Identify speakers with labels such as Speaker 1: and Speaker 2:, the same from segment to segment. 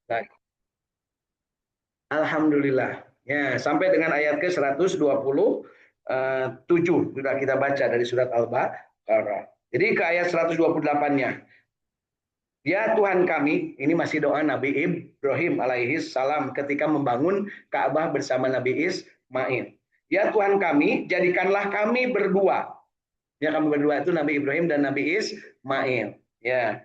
Speaker 1: Baik. Alhamdulillah. Ya, sampai dengan ayat ke 127 sudah kita baca dari surat Al-Baqarah. Jadi ke ayat 128-nya. Ya Tuhan kami, ini masih doa Nabi Ibrahim alaihi salam ketika membangun Ka'bah bersama Nabi Ismail. Ya Tuhan kami, jadikanlah kami berdua. Ya kami berdua itu Nabi Ibrahim dan Nabi Ismail. Ya,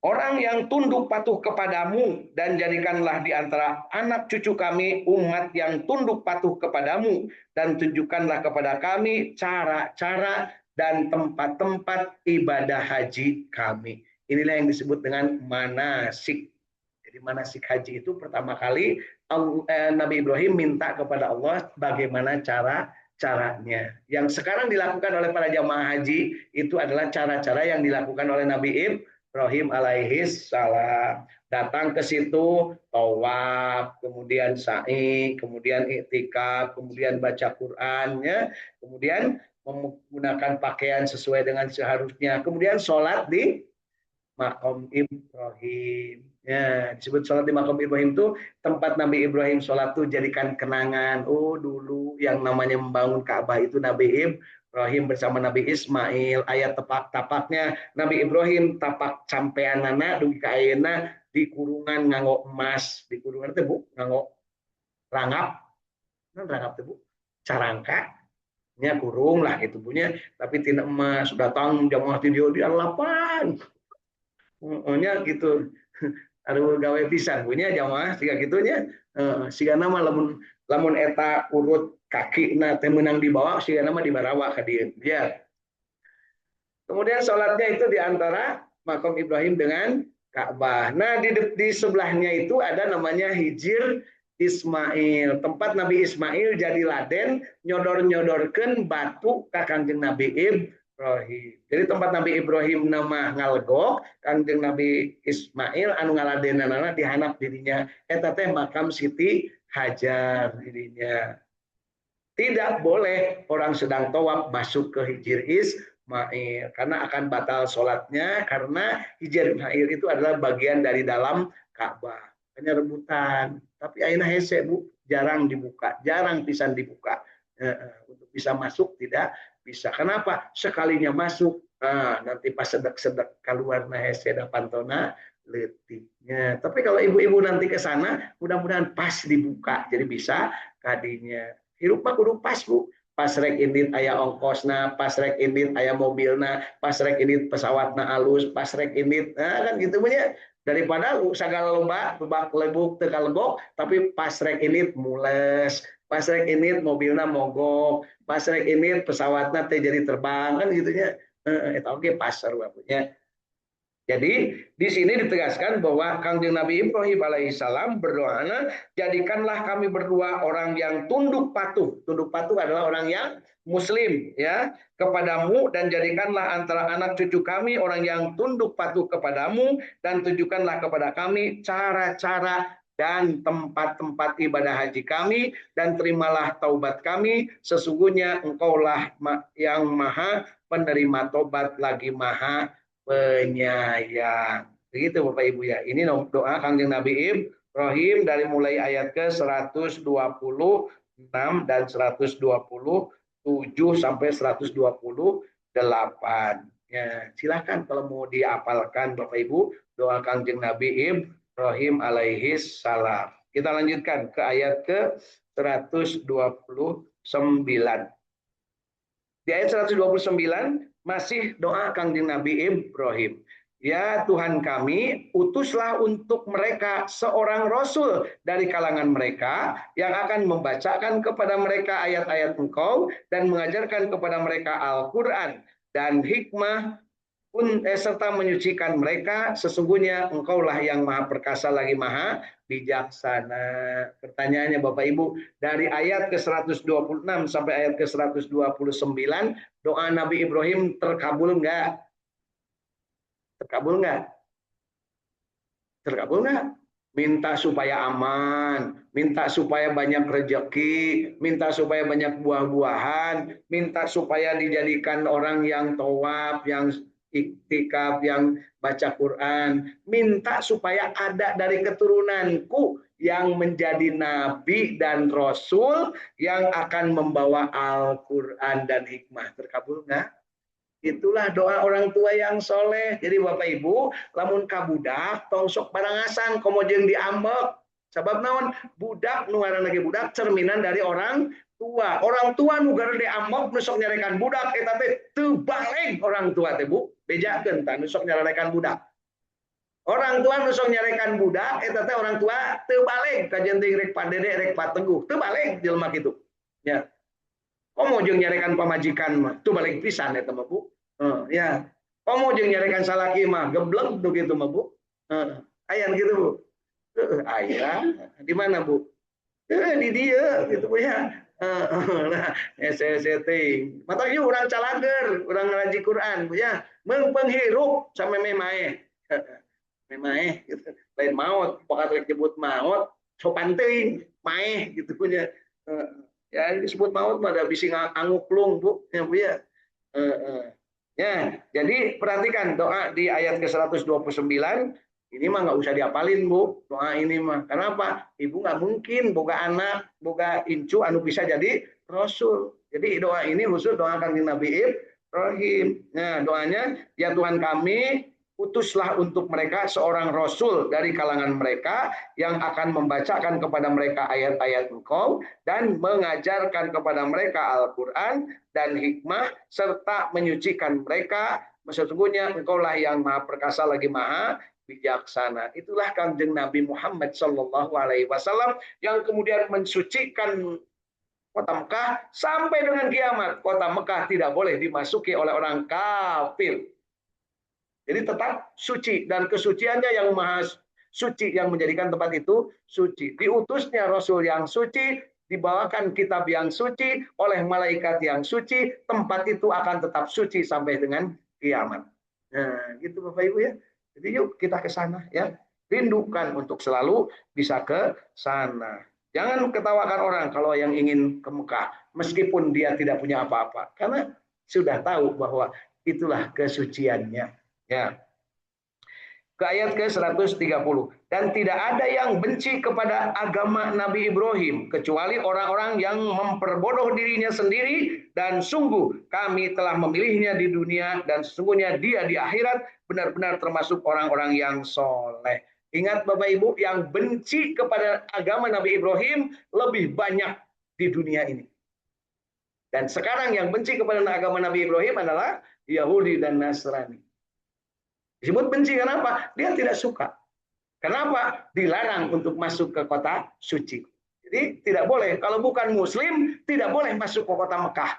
Speaker 1: orang yang tunduk patuh kepadamu dan jadikanlah di antara anak cucu kami umat yang tunduk patuh kepadamu dan tunjukkanlah kepada kami cara-cara dan tempat-tempat ibadah haji kami. Inilah yang disebut dengan manasik. Jadi manasik haji itu pertama kali Nabi Ibrahim minta kepada Allah bagaimana caranya. Yang sekarang dilakukan oleh para jamaah haji itu adalah cara-cara yang dilakukan oleh Nabi Ibrahim alaihi salam. Datang ke situ, tawaf, kemudian sa'i, kemudian iktikaf, kemudian baca Quran, ya, kemudian menggunakan pakaian sesuai dengan seharusnya, kemudian sholat di makom Ibrahim. Ya, disebut sholat di makom Ibrahim itu tempat Nabi Ibrahim sholat tuh jadikan kenangan. Oh, dulu yang namanya membangun Ka'bah itu Nabi Ibrahim bersama Nabi Ismail. Ayat tapak-tapaknya Nabi Ibrahim tapak sampean anak dugi ka ayeuna di kurungan nganggo emas. Di kurungan itu Bu, nganggo rangap. Nah, rangap itu Bu. Carangka nya kurung lah gitu punya, tapi tidak emas datang jamaah video di alapan. Nya gitu. Aduh gawe pisan punya jamaah siga gitunya. Siga nama lamun eta urut kaki na teh menang di bawah siga nama di barawa ka dieu. Ya. Kemudian sholatnya itu di antara makom Ibrahim dengan Ka'bah. Nah, di sebelahnya itu ada namanya Hijir Ismail. Tempat Nabi Ismail jadi laden nyodor-nyodorkeun batu ka Kangjeng Nabi Ibrahim. Jadi tempat Nabi Ibrahim nama ngalgok, Kangjeng Nabi Ismail anu ngaladenanana dihanap dirinya. Eta teh makam Siti Hajar dirinya. Tidak boleh orang sedang tawaf masuk ke Hijir Ismail karena akan batal sholatnya, karena Hijir Ismail itu adalah bagian dari dalam Ka'bah. Hanya rebutan. Tapi ayeuna hese Bu, jarang dibuka, jarang pisan dibuka. Untuk bisa masuk tidak bisa. Kenapa? Sekalinya masuk, nanti pas sedek-sedek keluar nah hese da pantona letiknya. Tapi kalau ibu-ibu nanti ke sana, mudah-mudahan pas dibuka, jadi bisa kadinya. Hirup mah kudu pas Bu, pas rek indit aya ongkosna, pas rek indit aya mobilna, pas rek indit pesawatna alus, pas rek indit, nah kan gitu punya. Daripada lu segala lomba lebuk teu kalegok tapi pas rek indit mules, pas rek indit mobilna mogok, pas rek indit pesawatna teh jadi terbang kan gitunya. Eta oge pas sarua punya. Jadi di sini ditegaskan bahwa Kangjeng Nabi Ibrahim alaihissalam berdoa, jadikanlah kami berdua orang yang tunduk patuh. Tunduk patuh adalah orang yang Muslim, ya, kepadamu, dan jadikanlah antara anak cucu kami orang yang tunduk patuh kepadamu, dan tunjukkanlah kepada kami cara-cara dan tempat-tempat ibadah haji kami, dan terimalah taubat kami. Sesungguhnya Engkaulah yang maha penerima taubat lagi maha penyayang. Begitu Bapak Ibu ya. Ini doa Kangjeng Nabi Ibrahim dari mulai ayat ke 126 dan 127 sampai 128. Ya, silakan kalau mau diapalkan Bapak Ibu doa Kangjeng Nabi Ibrahim alaihi salam. Kita lanjutkan ke ayat ke 129. Di ayat 129 masih doa Kangjeng Nabi Ibrahim. Ya Tuhan kami, utuslah untuk mereka seorang rasul dari kalangan mereka yang akan membacakan kepada mereka ayat-ayat Engkau dan mengajarkan kepada mereka Al-Quran dan hikmah serta menyucikan mereka. Sesungguhnya Engkaulah yang maha perkasa lagi maha bijaksana. Pertanyaannya Bapak Ibu, dari ayat ke 126 sampai ayat ke 129 doa Nabi Ibrahim terkabul enggak? Terkabul enggak? Terkabul enggak? Minta supaya aman, minta supaya banyak rezeki, minta supaya banyak buah-buahan, minta supaya dijadikan orang yang tawaf, yang iktikaf, yang baca Quran, minta supaya ada dari keturunanku yang menjadi nabi dan rasul yang akan membawa Al-Quran dan hikmah. Terkabul nggak? Itulah doa orang tua yang soleh. Jadi Bapak Ibu, lamun kabudak, tong sok barangasan, komo jeung diambek. Sebab naon? Budak, nu ngaranna ge budak, cerminan dari orang tua. Orang tua nu gara diambek, nu sok nyarekan budak, eta teh teu balik orang tua teh Bu. Bejakeun tah nu sok nyarekan budak. Orang tua nu sok nyarekan budak, eta teh orang tua teu balik ka jenting rek padede rek pateguh. Teu balik jelema kitu. Ya. Komo jeung nyarekan pamajikan mah, teu balik pisan eta mah Bu. Ya. Komo jeung nyarekan salaki mah geblek tuh gitu mah Bu. Ayan gitu Bu. Aya di mana Bu? Di dia gitu Bu ya. Nah, setting. Mata ieu urang calager, urang ngaji Quran Bu ya. Mengpenghirup sampai memae. Memae gitu. Lain maut, pokoknya disebut maut, sopan teuing, maeh gitu punya. Ya disebut maut mah ada bisi anguklung Bu ya Bu ya. Ya, jadi perhatikan doa di ayat ke-129 ini mah nggak usah diapalin Bu, doa ini mah. Kenapa? Ibu nggak mungkin boga anak, boga incu anu bisa jadi rasul. Jadi doa ini khusus doa kanjeng Nabi Ibrahim. Nah, doanya, ya Tuhan kami, utuslah untuk mereka seorang rasul dari kalangan mereka yang akan membacakan kepada mereka ayat-ayat Engkau dan mengajarkan kepada mereka Al-Quran dan hikmah serta menyucikan mereka. Sesungguhnya Engkaulah yang maha perkasa lagi maha bijaksana. Itulah kanjeng Nabi Muhammad Sallallahu Alaihi Wasallam yang kemudian mensucikan kota Mekah sampai dengan kiamat. Kota Mekah tidak boleh dimasuki oleh orang kafir. Jadi tetap suci dan kesuciannya yang maha suci yang menjadikan tempat itu suci. Diutusnya Rasul yang suci, dibawakan kitab yang suci oleh malaikat yang suci, tempat itu akan tetap suci sampai dengan kiamat. Nah, gitu Bapak Ibu ya. Jadi yuk kita ke sana ya. Rindukan untuk selalu bisa ke sana. Jangan ketawakan orang kalau yang ingin ke Mekah, meskipun dia tidak punya apa-apa. Karena sudah tahu bahwa itulah kesuciannya. Ya. Ke ayat ke-130. Dan tidak ada yang benci kepada agama Nabi Ibrahim kecuali orang-orang yang memperbodoh dirinya sendiri, dan sungguh kami telah memilihnya di dunia dan sesungguhnya dia di akhirat benar-benar termasuk orang-orang yang soleh. Ingat Bapak Ibu, yang benci kepada agama Nabi Ibrahim lebih banyak di dunia ini. Dan sekarang yang benci kepada agama Nabi Ibrahim adalah Yahudi dan Nasrani. Disebut benci kenapa? Dia tidak suka. Kenapa? Dilarang untuk masuk ke kota suci. Jadi tidak boleh. Kalau bukan Muslim, tidak boleh masuk ke kota Mekah.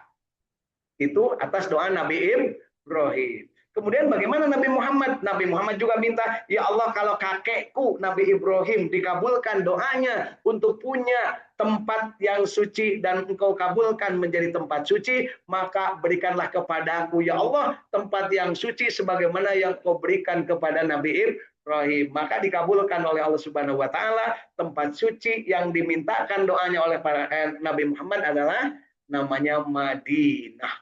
Speaker 1: Itu atas doa Nabi Ibrahim. Kemudian bagaimana Nabi Muhammad? Nabi Muhammad juga minta, ya Allah kalau kakekku Nabi Ibrahim dikabulkan doanya untuk punya tempat yang suci dan engkau kabulkan menjadi tempat suci, maka berikanlah kepadaku ya Allah tempat yang suci sebagaimana yang kau berikan kepada Nabi Ibrahim. Maka dikabulkan oleh Allah Subhanahu wa taala tempat suci yang dimintakan doanya oleh para Nabi Muhammad adalah namanya Madinah.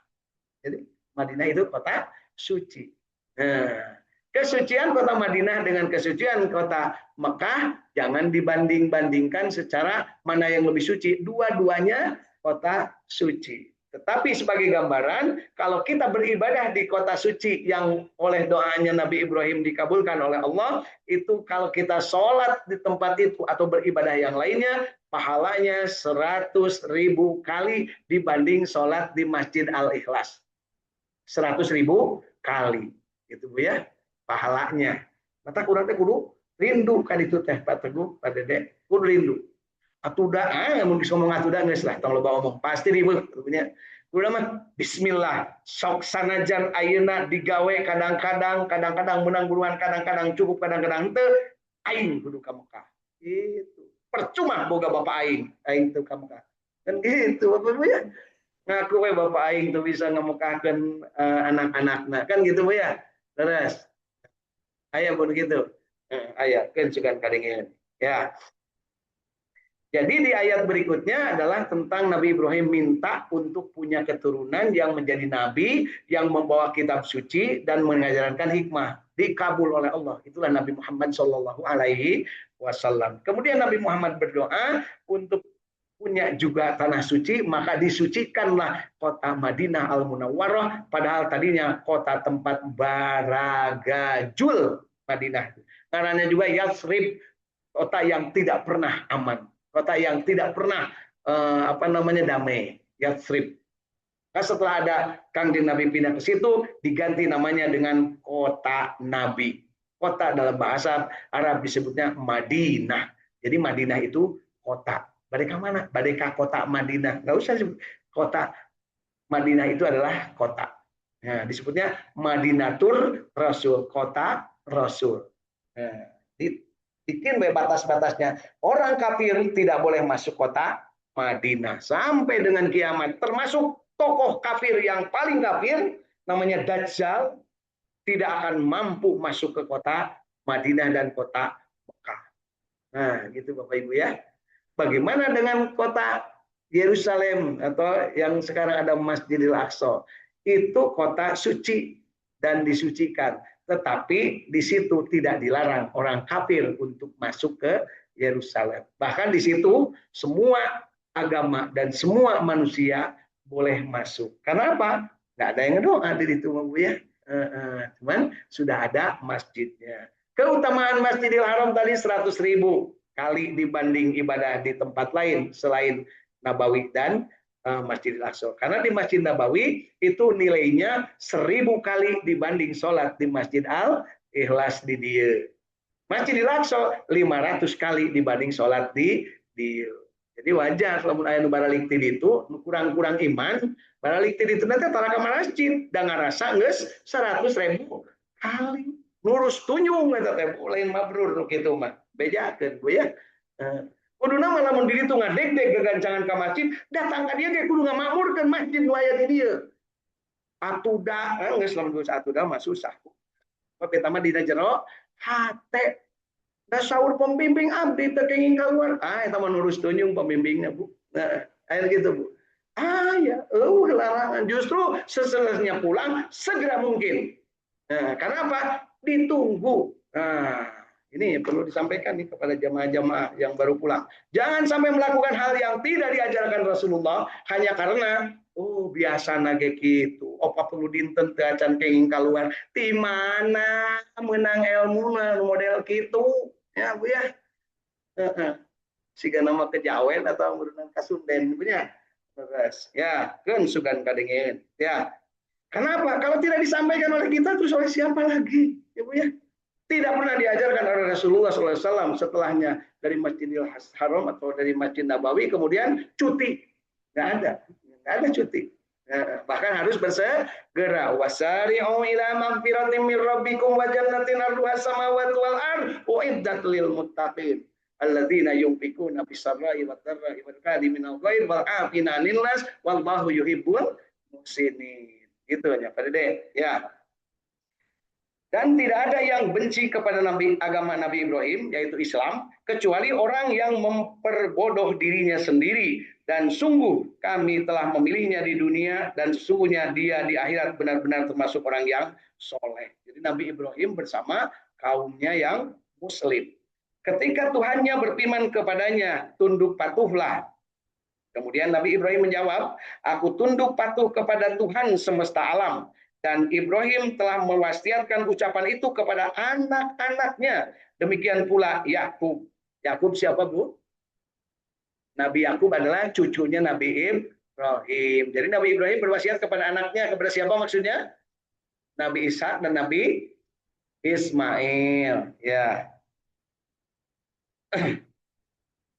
Speaker 1: Jadi Madinah itu kota suci. Nah, kesucian kota Madinah dengan kesucian kota Mekah jangan dibanding-bandingkan secara mana yang lebih suci. Dua-duanya kota suci. Tetapi sebagai gambaran, kalau kita beribadah di kota suci yang oleh doanya Nabi Ibrahim dikabulkan oleh Allah, itu kalau kita sholat di tempat itu atau beribadah yang lainnya, pahalanya 100.000 kali dibanding sholat di Masjid Al-Ikhlas. 100.000 kali. Itu Bu ya, pahalanya. Mata kurang teh kudu rindu kan itu teh Pak Teguh, Pak Dede, kudu rindu. Atuda mun ngomong atuda geus lah tong loba omong pasti ribut punya. Kudu mah bismillah, sok sanajan ayeuna digawe kadang-kadang menang buruan kadang-kadang cukup kadang-kadang teu aing kudu ka Mekah. Itu. Percuma boga bapak aing teu ka Mekah. Kan gitu Bapak Ibu ya. Ngaku we bapak aing tuh bisa ngemekahkeun anak-anakna kan gitu Bu ya. Terus aya pun gitu. Aya keun sugan kadengin. Ya. Jadi di ayat berikutnya adalah tentang Nabi Ibrahim minta untuk punya keturunan yang menjadi nabi, yang membawa kitab suci dan mengajarkan hikmah. Dikabul oleh Allah. Itulah Nabi Muhammad Shallallahu Alaihi Wasallam. Kemudian Nabi Muhammad berdoa untuk punya juga tanah suci, maka disucikanlah kota Madinah Al-Munawwarah, padahal tadinya kota tempat baragajul Madinah. Karena juga Yasrib, kota yang tidak pernah aman, kota yang tidak pernah damai, Yasrib. Nah, setelah ada Kangjeng Nabi pindah ke situ, diganti namanya dengan kota Nabi. Kota dalam bahasa Arab disebutnya Madinah. Jadi Madinah itu kota. Badeka mana? Badeka kota Madinah. Nggak usah disebut kota. Madinah itu adalah kota. Nah, disebutnya Madinatur Rasul, kota Rasul. Nah, bikin batas-batasnya. Orang kafir tidak boleh masuk kota Madinah sampai dengan kiamat. Termasuk tokoh kafir yang paling kafir, namanya Dajjal, tidak akan mampu masuk ke kota Madinah dan kota Mekah. Nah, gitu Bapak Ibu ya. Bagaimana dengan kota Yerusalem atau yang sekarang ada Masjidil Aqsa? Itu kota suci dan disucikan. Tetapi di situ tidak dilarang orang kafir untuk masuk ke Yerusalem. Bahkan di situ semua agama dan semua manusia boleh masuk. Karena apa? Nggak ada yang ngedoa di situ, Bu ya. Cuman sudah ada masjidnya. Keutamaan Masjidil Haram tadi 100.000 kali dibanding ibadah di tempat lain selain Nabawi dan Masjidil Aqsa. Karena di Masjid Nabawi itu nilainya 1000 kali dibanding sholat di Masjid Al-Ikhlas di dia. Masjidil Aqsa 500 kali dibanding sholat di dia. Jadi wajar kalau aya nu baralikti itu kurang-kurang iman, baralikti itu nanti tara ka masjid da ngarasa geus 100.000 kali. Nurus tunyung eta teh lain mabrur nu kitu mah. Bejakeun Bu ya. Kuduna mah lamun diri itu ngadeg-deg gagancangan ka masjid, datang ka dieu ge kudu ngamakmurkeun masjid nu aya di dieu. Atuda, geus lamun geus atuda mah susah. Tapi eta mah dina jero hate. Da saur pembimbing abdi teu kenging kaluar. Eta mah nurus tunyung pembimbingnya Bu. Nah, aya gitu Bu. Ya, larangan. Justru seselesnya pulang segera mungkin. Nah, karena apa? Ditunggu. Nah, ini perlu disampaikan nih kepada jamaah-jamaah yang baru pulang. Jangan sampai melakukan hal yang tidak diajarkan Rasulullah hanya karena biasa nage gitu. Apa perlu dinten teu acan kenging keluar. Di mana menang ilmu model gitu. Ya, Bu ya. Siga nama kejawen atau merenang kasunden punya. Terus ya, kan sugan kadengeun. Ya. Kenapa? Kalau tidak disampaikan oleh kita terus oleh siapa lagi? Ya, Bu ya. Tidak pernah diajarkan oleh Rasulullah SAW setelahnya dari Masjidil Haram atau dari Masjid Nabawi kemudian cuti. Nggak ada cuti. Bahkan harus bersegera. Wasari'u ila magfiratin min rabbikum wa jannatin 'arduha samawati wal ardh uiddat lil muttaqin alladzina yunfiquna fis sarra'i wad dharra'i wal kadhiminal ghaidh wal 'afina 'anil nas wallahu yuhibbul muhsinin. Itu aja Pak Dede. Ya. Dan tidak ada yang benci kepada agama Nabi Ibrahim, yaitu Islam, kecuali orang yang memperbodoh dirinya sendiri. Dan sungguh kami telah memilihnya di dunia, dan sesungguhnya dia di akhirat benar-benar termasuk orang yang soleh. Jadi Nabi Ibrahim bersama kaumnya yang muslim. Ketika Tuhannya berfirman kepadanya, tunduk patuhlah. Kemudian Nabi Ibrahim menjawab, aku tunduk patuh kepada Tuhan semesta alam. Dan Ibrahim telah mewasiatkan ucapan itu kepada anak-anaknya. Demikian pula Yakub. Yakub siapa Bu? Nabi Yakub adalah cucunya Nabi Ibrahim. Jadi Nabi Ibrahim berwasiat kepada anaknya. Kepada siapa maksudnya? Nabi Ishak dan Nabi Ismail. Ya.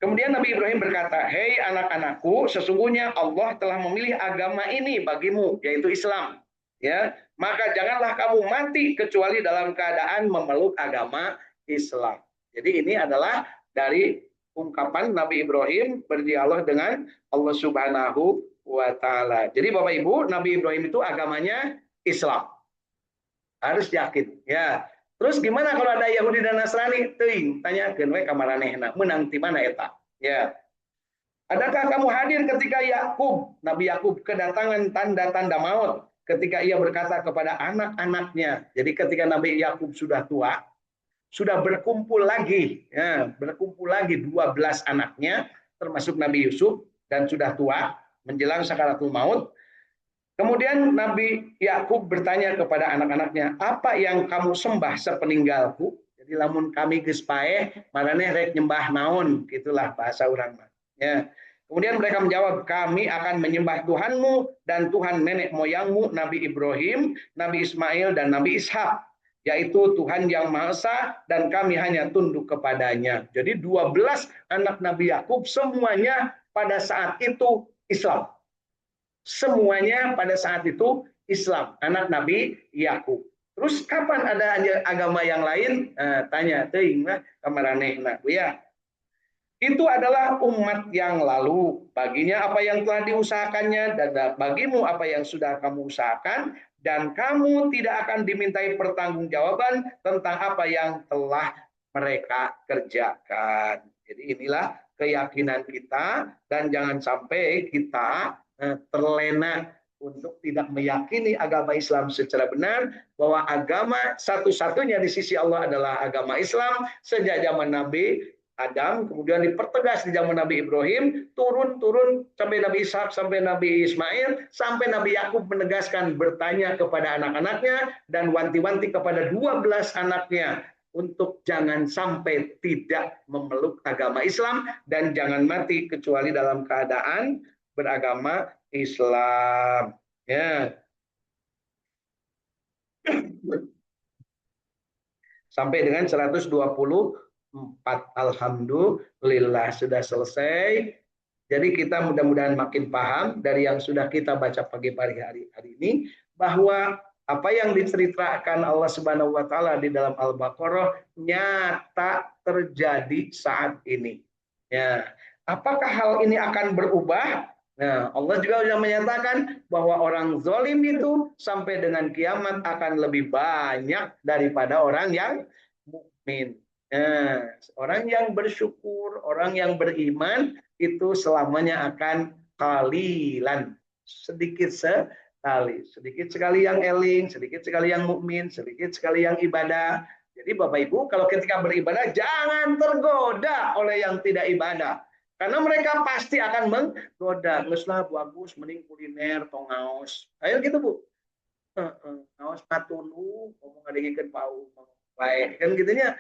Speaker 1: Kemudian Nabi Ibrahim berkata, hei anak-anakku, sesungguhnya Allah telah memilih agama ini bagimu, yaitu Islam. Ya, maka janganlah kamu mati kecuali dalam keadaan memeluk agama Islam. Jadi ini adalah dari ungkapan Nabi Ibrahim berdialog dengan Allah Subhanahu wa taala. Jadi Bapak Ibu, Nabi Ibrahim itu agamanya Islam. Harus yakin, ya. Terus gimana kalau ada Yahudi dan Nasrani? Teuing, tanyakeun we ka maranehna, menang ti mana eta? Ya. Adakah kamu hadir ketika Nabi Yakub kedatangan tanda-tanda maut ketika ia berkata kepada anak-anaknya. Jadi ketika Nabi Yakub sudah tua, sudah berkumpul lagi, ya, berkumpul lagi 12 anaknya, termasuk Nabi Yusuf, dan sudah tua, menjelang sakaratul maut. Kemudian Nabi Yakub bertanya kepada anak-anaknya, apa yang kamu sembah sepeninggalku? Jadi lamun kami geus paeh, marane rek nyembah naon, gitulah bahasa orang. Ya. Kemudian mereka menjawab, kami akan menyembah Tuhanmu dan Tuhan nenek moyangmu, Nabi Ibrahim, Nabi Ismail, dan Nabi Ishak, yaitu Tuhan yang Maha Esa, dan kami hanya tunduk kepadanya. Jadi 12 anak Nabi Yakub semuanya pada saat itu Islam. Semuanya pada saat itu Islam, anak Nabi Yakub. Terus kapan ada agama yang lain? Tanya, teuing lah kamaranehna ya. Itu adalah umat yang lalu. Baginya apa yang telah diusahakannya, dan bagimu apa yang sudah kamu usahakan, dan kamu tidak akan dimintai pertanggungjawaban tentang apa yang telah mereka kerjakan. Jadi inilah keyakinan kita, dan jangan sampai kita terlena untuk tidak meyakini agama Islam secara benar, bahwa agama satu-satunya di sisi Allah adalah agama Islam sejak zaman Nabi Adam, kemudian dipertegas di zaman Nabi Ibrahim, turun-turun sampai Nabi Ishak, sampai Nabi Ismail, sampai Nabi Yakub menegaskan, bertanya kepada anak-anaknya dan wanti-wanti kepada 12 anaknya untuk jangan sampai tidak memeluk agama Islam dan jangan mati kecuali dalam keadaan beragama Islam. Ya. Sampai dengan 124. Alhamdulillah sudah selesai. Jadi kita mudah-mudahan makin paham dari yang sudah kita baca pagi hari ini, bahwa apa yang diceritakan Allah Subhanahu wa taala di dalam Al-Baqarah nyata terjadi saat ini. Ya. Apakah hal ini akan berubah? Nah, Allah juga sudah menyatakan bahwa orang zalim itu sampai dengan kiamat akan lebih banyak daripada orang yang mukmin. Nah, orang yang bersyukur, orang yang beriman itu selamanya akan kalilan, sedikit sekali yang eling, sedikit sekali yang mukmin, sedikit sekali yang ibadah. Jadi Bapak Ibu, kalau ketika beribadah jangan tergoda oleh yang tidak ibadah. Karena mereka pasti akan menggoda. Ngeslah bagus, mending kuliner, tongaos. Ayo gitu Bu. Ngaos patulu, ngomong ngadengikeun pau, baik kan gitunya.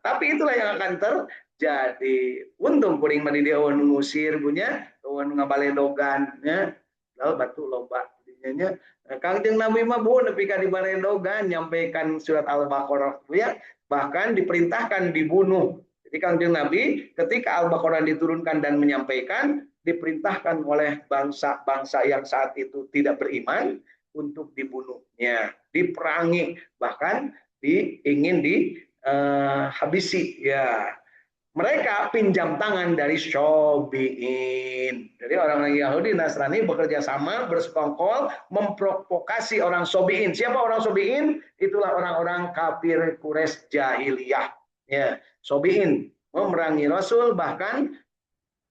Speaker 1: Tapi itulah yang akan terjadi. Untung kuring mah di dia ngusir punya, ngabaledogan nya. Lalu batu loba nya. Kangjeng Nabi mah Bu nepi ka di baredogan nyampaikan surat Al-Baqarah ya, bahkan diperintahkan dibunuh. Jadi Kangjeng Nabi ketika Al-Baqarah diturunkan dan menyampaikan, diperintahkan oleh bangsa-bangsa yang saat itu tidak beriman untuk dibunuhnya, diperangi, bahkan ingin dihabisi. Ya, mereka pinjam tangan dari Sobiin. Jadi orang Yahudi Nasrani bekerja sama, bersekongkol, memprovokasi orang Sobiin. Siapa orang Sobiin? Itulah orang-orang kafir Quraisy jahiliyah. Ya, Sobiin memerangi Rasul, bahkan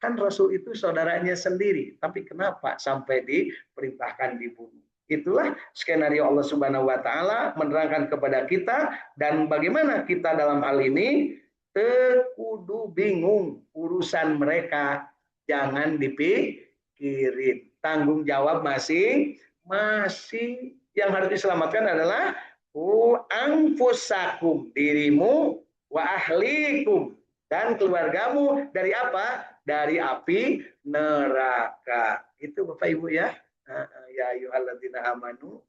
Speaker 1: kan Rasul itu saudaranya sendiri, tapi kenapa sampai diperintahkan dibunuh? Itulah skenario Allah Subhanahu wa taala menerangkan kepada kita, dan bagaimana kita dalam hal ini kudu bingung urusan mereka, jangan dipikirin. Tanggung jawab masing-masing. Yang harus diselamatkan adalah anfusakum, dirimu, wa ahlikum, dan keluargamu dari apa? Dari api neraka. Itu Bapak Ibu ya. Ya ayyuhalladzina amanu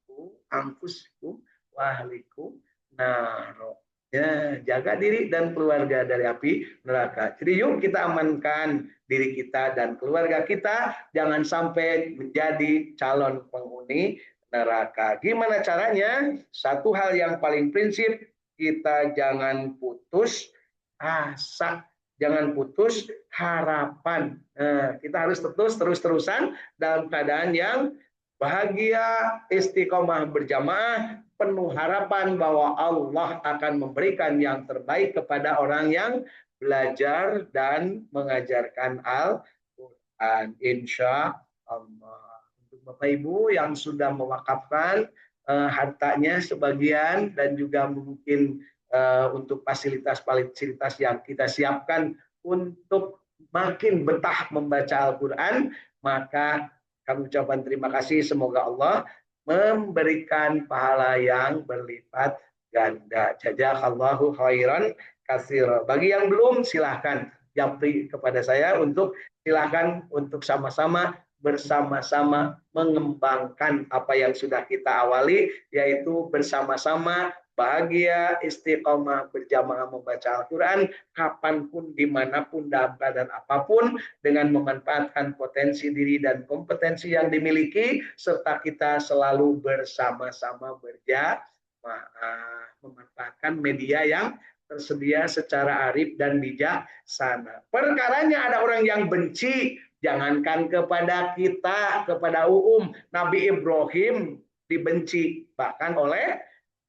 Speaker 1: anfusakum wa ahlikum naro. Ya, jaga diri dan keluarga dari api neraka. Jadi yuk kita amankan diri kita dan keluarga kita, jangan sampai menjadi calon penghuni neraka. Gimana caranya? Satu hal yang paling prinsip, kita jangan putus asa, jangan putus harapan. Kita harus terus-terusan dalam keadaan yang bahagia, istiqomah berjamaah, penuh harapan bahwa Allah akan memberikan yang terbaik kepada orang yang belajar dan mengajarkan Al-Quran. insya Allah. Untuk Bapak Ibu yang sudah mewakafkan hartanya sebagian dan juga mungkin untuk fasilitas-fasilitas yang kita siapkan untuk makin betah membaca Al-Quran, maka kami ucapkan terima kasih. Semoga Allah memberikan pahala yang berlipat ganda. Jazakallahu khairan katsira. Bagi yang belum, silahkan japri kepada saya untuk silahkan untuk sama-sama bersama-sama mengembangkan apa yang sudah kita awali, yaitu bersama-sama bahagia, istiqomah, berjamaah membaca Al-Quran, kapanpun, dimanapun, dalam keadaan apapun, dengan memanfaatkan potensi diri dan kompetensi yang dimiliki, serta kita selalu bersama-sama memanfaatkan media yang tersedia secara arif dan bijaksana. Perkaranya ada orang yang benci, jangankan kepada kita, kepada Nabi Ibrahim dibenci bahkan oleh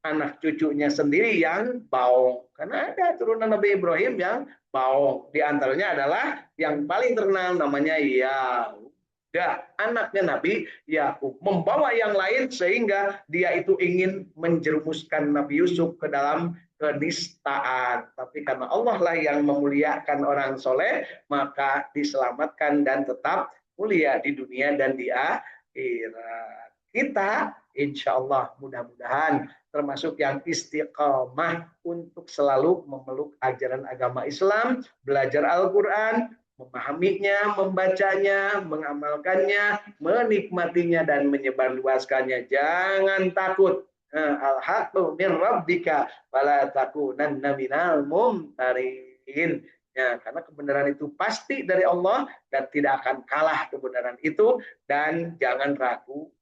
Speaker 1: anak cucunya sendiri yang baong. Karena ada turunan Nabi Ibrahim yang baong. Di antaranya adalah yang paling terkenal namanya Yahuda, anaknya Nabi Yakub. Membawa yang lain sehingga dia itu ingin menjerumuskan Nabi Yusuf ke dalam kenistaan. Tapi karena Allah lah yang memuliakan orang soleh, maka diselamatkan dan tetap mulia di dunia dan di akhirat. Kita insya Allah mudah-mudahan termasuk yang istiqomah untuk selalu memeluk ajaran agama Islam, belajar Al-Quran, memahaminya, membacanya, mengamalkannya, menikmatinya, dan menyebarluaskannya. Jangan takut. Al-haqqu min rabbika wala takunanna minal mumtarin. Ya, karena kebenaran itu pasti dari Allah dan tidak akan kalah kebenaran itu, dan jangan ragu.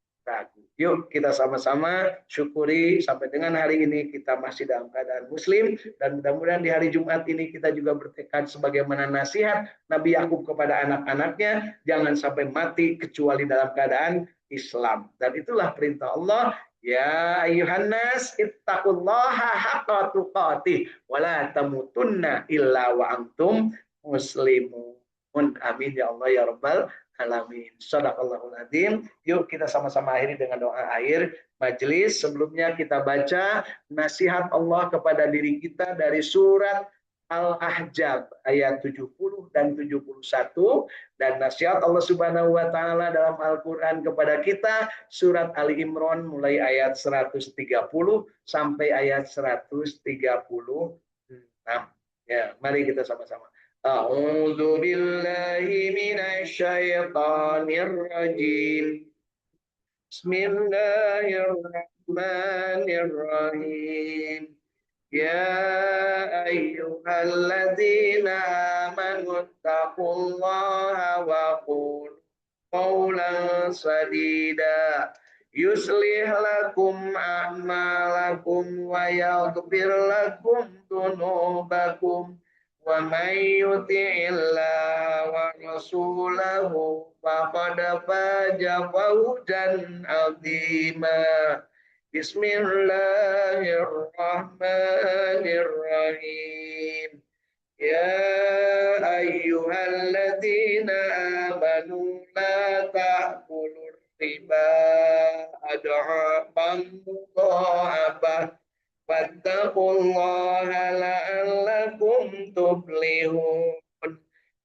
Speaker 1: Yuk kita sama-sama syukuri sampai dengan hari ini kita masih dalam keadaan muslim, dan mudah-mudahan di hari Jumat ini kita juga bertekad sebagaimana nasihat Nabi Yakub kepada anak-anaknya, jangan sampai mati kecuali dalam keadaan Islam. Dan itulah perintah Allah, ya ayyuhan nas ittaqullaha haqqa tuqatih wa la tamutunna illa wa antum muslimun. Amin ya Allah ya rabbal alamin. Shadaqallahul adzim. Yuk kita sama-sama akhiri dengan doa akhir majelis. Sebelumnya kita baca nasihat Allah kepada diri kita dari surat Al-Ahzab ayat 70 dan 71, dan nasihat Allah Subhanahu wa taala dalam Al-Qur'an kepada kita surat Ali Imran mulai ayat 130 sampai ayat 136. Ya, mari kita sama-sama. A'udzu billahi minasy syaithanir rajim. Bismillahirrahmanirrahim. Ya ayyuhalladzina amanu taqullaha wa qulu qawlan sadida yuslih lakum a'malakum wa yaghfir lakum dhunubakum. Wa may yuti'illah wa rasulahu faqad faza fawzan 'azima. Bismillahirrahmanirrahim. Ya ayyuhalladzina amanu la ta'kulur riba ad'afan mudha'afah. Wattaqullaha la'allakum tuflihun.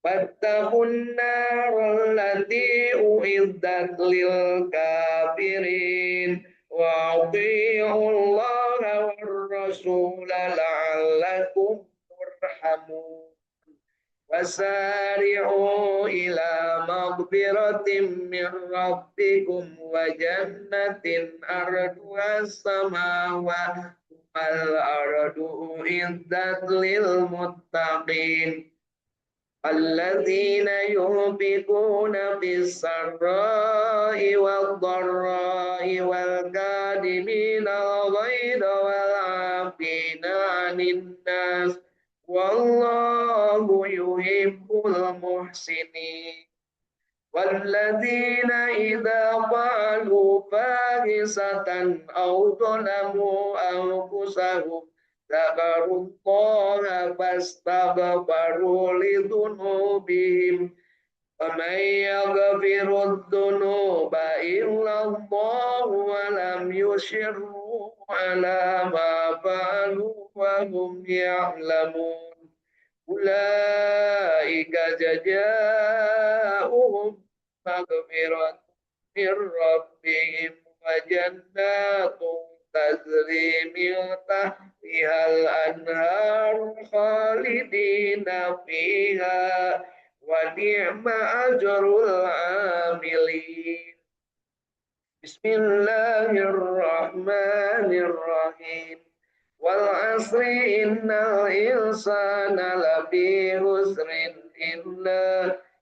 Speaker 1: Wattaqun naral lati uiddat lil kafirin. Wa atii'ullaha war rasula la'allakum turhamun. Wasari'u ila maghfiratin min rabbikum wa jannatin arduha samawati al-ardu iddat lil muttaqin alladzina yunfiquna fis sarra'i wad dharra'i wal kadhimina al-ghaidha wal 'afina 'anil nas wallahu yuhibbul muhsinin. والذين إذا فعلوا فاحشة أو ظلموا أنفسهم ذكروا الله فاستغفروا لذنوبهم ومن يغفر الذنوب إلا الله ولم يصروا على ما فعلوا وهم يعلمون أولئك جزاؤهم مغفرة من ربهم وجنات تجري من تحتها الأنهار خالدين فيها ونعم أجر العاملين. بسم الله الرحمن الرحيم. والعصر إن الإنسان لفي خسر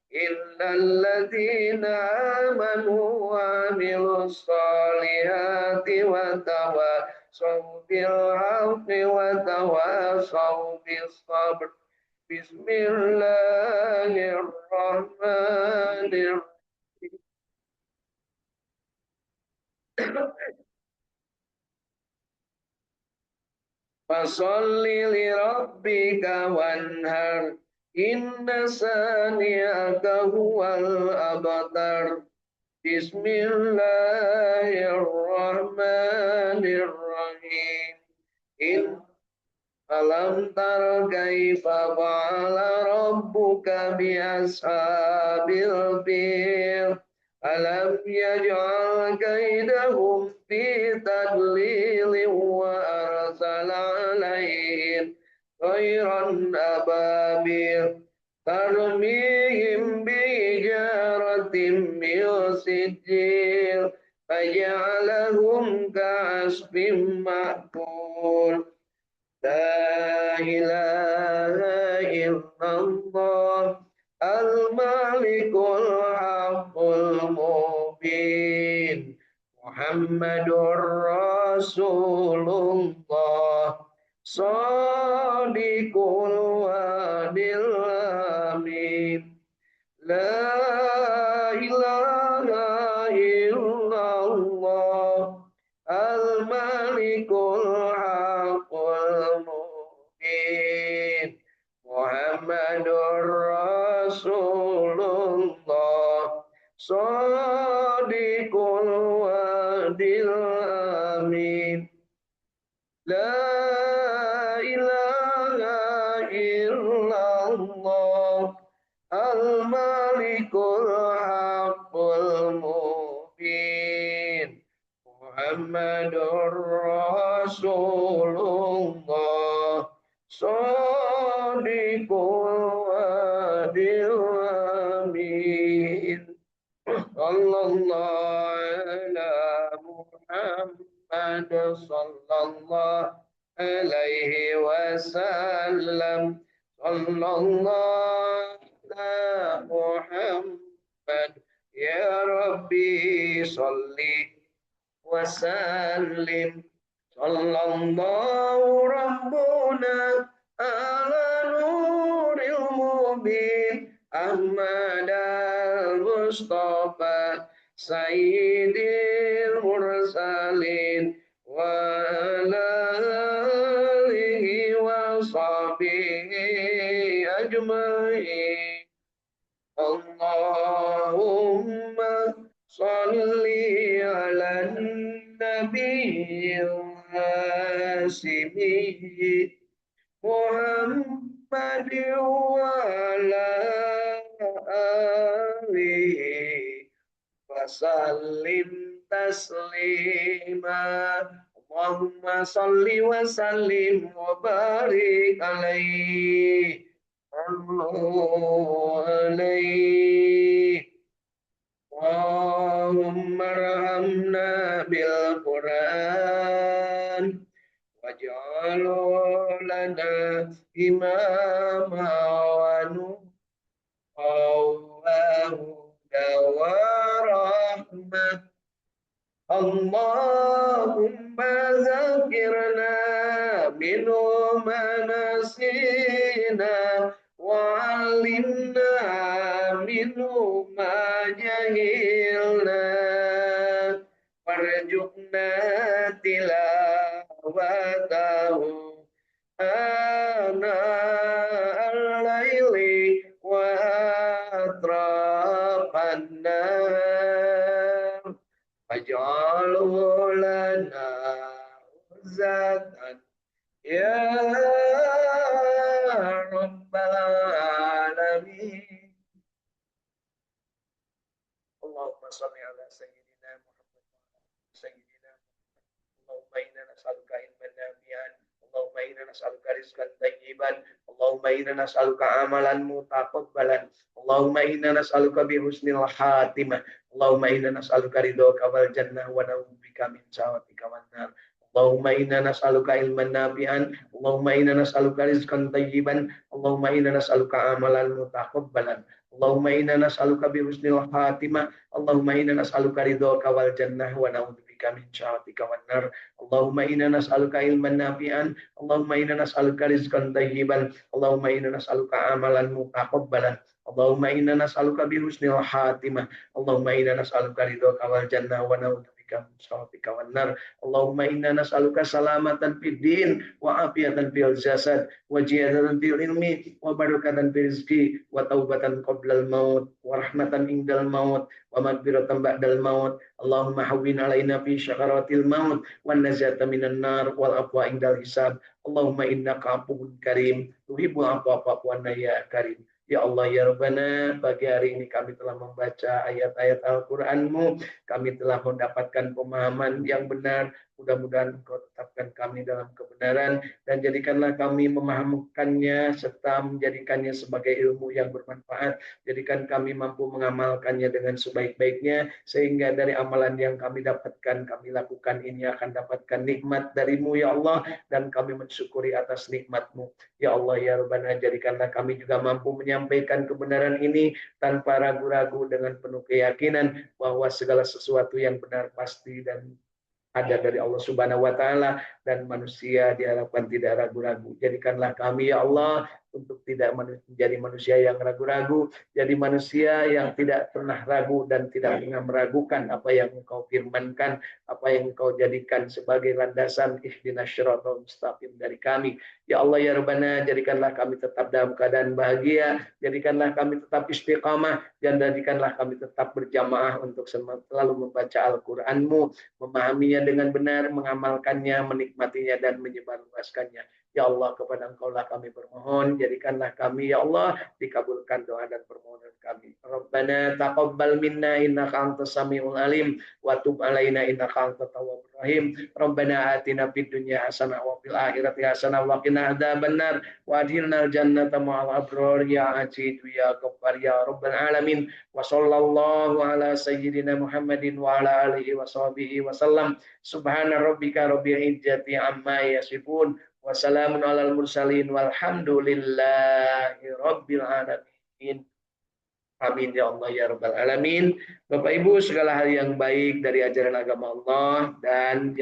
Speaker 1: إلا الذين آمنوا وعملوا الصالحات وتواصوا بالحق وتواصوا بالصبر. بسم الله الرحمن الرحيم. فصل لربك وانهر إن شانئك هو الأبتر. بسم الله الرحمن الرحيم. إن ألم تر كيف فعل ربك بأصحاب الفيل ألم يجعل كيدهم في تضليل وأرسل عليهم طيرا أبابيل ترميهم بحجارة من سجيل فجعلهم كعصف مأكول. لا إله إلا الله الملك الحق المبين محمد رسول الله صادق الوعد الأمين. لا إله إلا الله الملك الحق المبين محمد رسول الله صادق الوعد الأمين. لا إله إلا الله الملك الحق المبين محمد رسول الله صادق الوعد الأمين. صلى الله على محمد صلى الله عليه وسلم. صلى الله على محمد يا ربي صلي وسلم. صلى الله ربنا على نور المبين أحمد المصطفى سيد المرسلين وعلى آله وصحبه أجمعين. اللهم صل على النبي الهاشمي محمد وعلى آله وسلم تسليما. اللهم صل وسلم وبارك عليه صلوا عليه. اللهم ارحمنا بالقرآن واجعله لنا إماما ونورا وهدى ورحمة. اللهم ذكرنا منه ما نسينا وعلمنا منه ما جهلنا وارزقنا تلاوته آناء الليل وأطراف Allahumma shalli ala sayyidina Muhammad sayyidina Allahumma inna nas'aluka ilman nafi'an Allahumma inna nas'aluka rizqan thayyiban Allahumma inna nas'aluka amalan mutaqabbalan Allahumma inna nas'aluka bi husnil khatimah Allahumma inna nas'aluka ridhaka wal jannah wa na'udzubika min sakhatika wan nar Allahumma inna nas'aluka ilman nafi'an Allahumma inna nas'aluka rizqan thayyiban Allahumma inna nas'aluka amalan mutaqabbalan Allahumma inna nas'aluka bi husnil khatimah Allahumma inna nas'aluka ridhaka wal jannah wa na'udzubika min sakhatika wan nar Allahumma inna nas'aluka ilman nafi'an Allahumma inna nas'aluka rizqan thayyiban Allahumma inna nas'aluka amalan mutaqabbalan Allahumma inna nas'aluka bi husnil khatimah Allahumma inna nas'aluka ridhaka wal jannah wa na'udzubika min sakhatika wan nar Allahumma inna nas'aluka salamatan fid din wa afiyatan fil jasad wa ziyadatan fil ilmi wa barakatan fil rizqi wa taubatan qablal maut wa rahmatan indal maut wa maghfiratan ba'dal maut Allahumma hawwin alaina fi syakaratil maut wan najata minan nar wal afwa indal hisab Allahumma innaka afuwwun karim tuhibbul afwa fa'fu anna ya karim. Ya Allah ya Rabbana, pagi hari ini kami telah membaca ayat-ayat Al-Qur'an-Mu, kami telah mendapatkan pemahaman yang benar. Mudah-mudahan Engkau tetapkan kami dalam kebenaran dan jadikanlah kami memahamikannya serta menjadikannya sebagai ilmu yang bermanfaat. Jadikan kami mampu mengamalkannya dengan sebaik-baiknya sehingga dari amalan yang kami dapatkan, kami lakukan ini akan dapatkan nikmat dari-Mu ya Allah dan kami mensyukuri atas nikmat-Mu. Ya Allah ya Rabbana, jadikanlah kami juga mampu menyampaikan kebenaran ini tanpa ragu-ragu dengan penuh keyakinan bahwa segala sesuatu yang benar pasti dan ada dari Allah Subhanahu wa taala dan manusia diharapkan tidak ragu-ragu. Jadikanlah kami ya Allah untuk tidak menjadi manusia yang ragu-ragu, jadi manusia yang tidak pernah ragu dan tidak pernah meragukan apa yang Engkau firmankan, apa yang Engkau jadikan sebagai landasan ihdinas syiratal mustaqim dari kami. Ya Allah ya Rabbana, jadikanlah kami tetap dalam keadaan bahagia, jadikanlah kami tetap istiqamah, dan jadikanlah kami tetap berjamaah untuk selalu membaca Al-Qur'an-Mu, memahaminya dengan benar, mengamalkannya, menikmatinya dan menyebarluaskannya. Ya Allah, kepada Engkau lah kami bermohon, jadikanlah kami ya Allah dikabulkan doa dan permohonan kami. Rabbana taqabbal minna innaka antas samiul alim wa tub alaina innaka antat tawwabur rahim. Rabbana atina fid dunya hasanah wa fil akhirati hasanah wa qina adzabannar wa adkhilnal jannata ma'al abrar ya aziz ya ghaffar ya rabbal alamin. Wa sallallahu ala sayyidina Muhammadin wa ala alihi wa sahbihi wa sallam. Subhana rabbika rabbil izzati amma yasifun. Wassalamun alal mursalin walhamdulillahi rabbil alamin. Amin ya Allah ya rabbal alamin. Bapak Ibu, segala hal yang baik dari ajaran agama Allah dan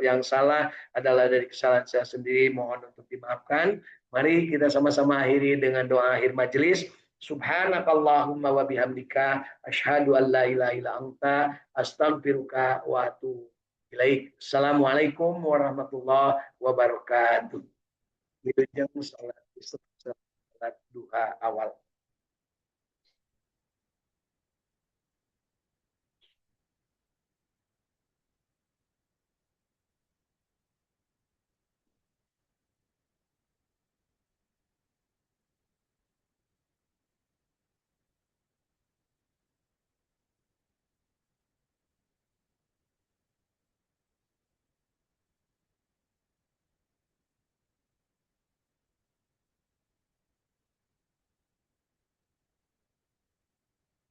Speaker 1: yang salah adalah dari kesalahan saya sendiri, mohon untuk dimaafkan. Mari kita sama-sama akhiri dengan doa akhir majelis. Subhanakallahumma wa bihamdika asyhadu an la ilaha illa anta astaghfiruka wa atubu ilaik. Assalamualaikum warahmatullahi wabarakatuh. Wilujeng salat duha awal.